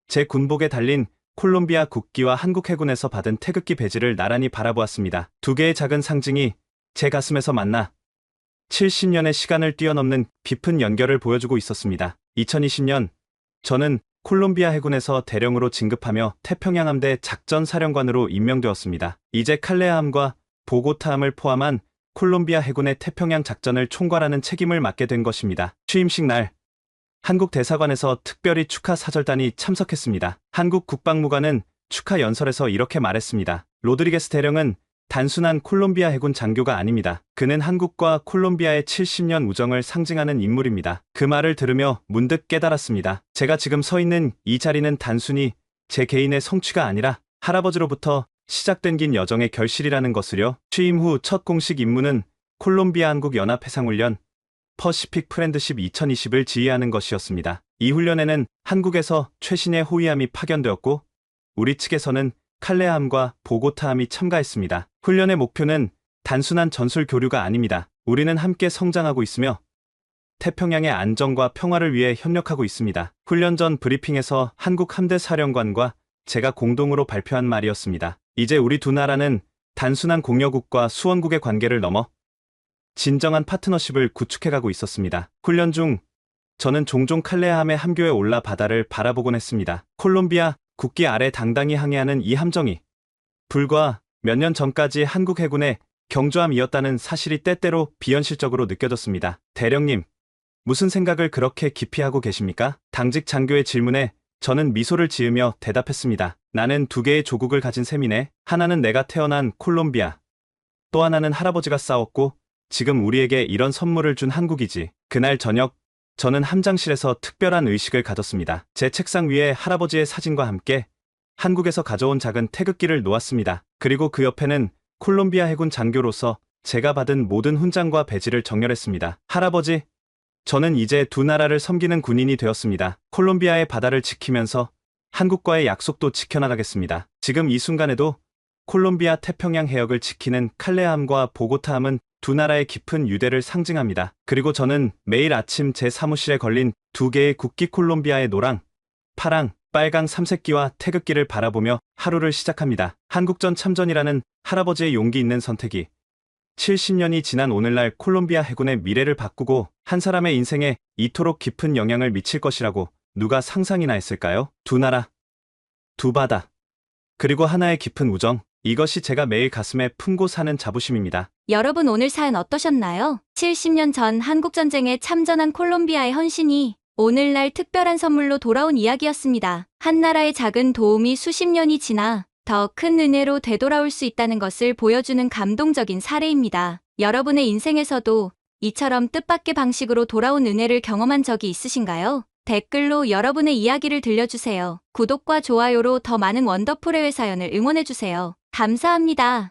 제 군복에 달린 콜롬비아 국기와 한국 해군에서 받은 태극기 배지를 나란히 바라보았습니다. 두 개의 작은 상징이 제 가슴에서 만나 70년의 시간을 뛰어넘는 깊은 연결을 보여주고 있었습니다. 2020년, 저는 콜롬비아 해군에서 대령으로 진급하며 태평양 함대 작전사령관으로 임명되었습니다. 이제 칼레아함과 보고타함을 포함한 콜롬비아 해군의 태평양 작전을 총괄하는 책임을 맡게 된 것입니다. 취임식 날, 한국 대사관에서 특별히 축하 사절단이 참석했습니다. 한국 국방무관은 축하 연설에서 이렇게 말했습니다. 로드리게스 대령은 단순한 콜롬비아 해군 장교가 아닙니다. 그는 한국과 콜롬비아의 70년 우정을 상징하는 인물입니다. 그 말을 들으며 문득 깨달았습니다. 제가 지금 서 있는 이 자리는 단순히 제 개인의 성취가 아니라 할아버지로부터 시작된 긴 여정의 결실이라는 것을요. 취임 후 첫 공식 임무는 콜롬비아 한국 연합 해상훈련 퍼시픽 프렌드십 2020을 지휘하는 것이었습니다. 이 훈련에는 한국에서 최신의 호위함이 파견되었고 우리 측에서는 칼레함과 보고타함이 참가했습니다. 훈련의 목표는 단순한 전술 교류가 아닙니다. 우리는 함께 성장하고 있으며 태평양의 안정과 평화를 위해 협력하고 있습니다. 훈련 전 브리핑에서 한국 함대 사령관과 제가 공동으로 발표한 말이었습니다. 이제 우리 두 나라는 단순한 공여국과 수원국의 관계를 넘어 진정한 파트너십을 구축해가고 있었습니다. 훈련 중 저는 종종 칼레함의 함교에 올라 바다를 바라보곤 했습니다. 콜롬비아 국기 아래 당당히 항해하는 이 함정이 불과 몇 년 전까지 한국 해군의 경주함이었다는 사실이 때때로 비현실적으로 느껴졌습니다. 대령님, 무슨 생각을 그렇게 깊이 하고 계십니까? 당직 장교의 질문에 저는 미소를 지으며 대답했습니다. 나는 두 개의 조국을 가진 셈이네. 하나는 내가 태어난 콜롬비아, 또 하나는 할아버지가 싸웠고 지금 우리에게 이런 선물을 준 한국이지. 그날 저녁, 저는 함장실에서 특별한 의식을 가졌습니다. 제 책상 위에 할아버지의 사진과 함께 한국에서 가져온 작은 태극기를 놓았습니다. 그리고 그 옆에는 콜롬비아 해군 장교로서 제가 받은 모든 훈장과 배지를 정렬했습니다. 할아버지, 저는 이제 두 나라를 섬기는 군인이 되었습니다. 콜롬비아의 바다를 지키면서 한국과의 약속도 지켜나가겠습니다. 지금 이 순간에도 콜롬비아 태평양 해역을 지키는 칼레함과 보고타함은 두 나라의 깊은 유대를 상징합니다. 그리고 저는 매일 아침 제 사무실에 걸린 두 개의 국기 콜롬비아의 노랑, 파랑, 빨강 삼색기와 태극기를 바라보며 하루를 시작합니다. 한국전 참전이라는 할아버지의 용기 있는 선택이 70년이 지난 오늘날 콜롬비아 해군의 미래를 바꾸고 한 사람의 인생에 이토록 깊은 영향을 미칠 것이라고 누가 상상이나 했을까요? 두 나라, 두 바다, 그리고 하나의 깊은 우정. 이것이 제가 매일 가슴에 품고 사는 자부심입니다. 여러분 오늘 사연 어떠셨나요? 70년 전 한국전쟁에 참전한 콜롬비아의 헌신이 오늘날 특별한 선물로 돌아온 이야기였습니다. 한 나라의 작은 도움이 수십 년이 지나 더 큰 은혜로 되돌아올 수 있다는 것을 보여주는 감동적인 사례입니다. 여러분의 인생에서도 이처럼 뜻밖의 방식으로 돌아온 은혜를 경험한 적이 있으신가요? 댓글로 여러분의 이야기를 들려주세요. 구독과 좋아요로 더 많은 원더풀 해외 사연을 응원해주세요. 감사합니다.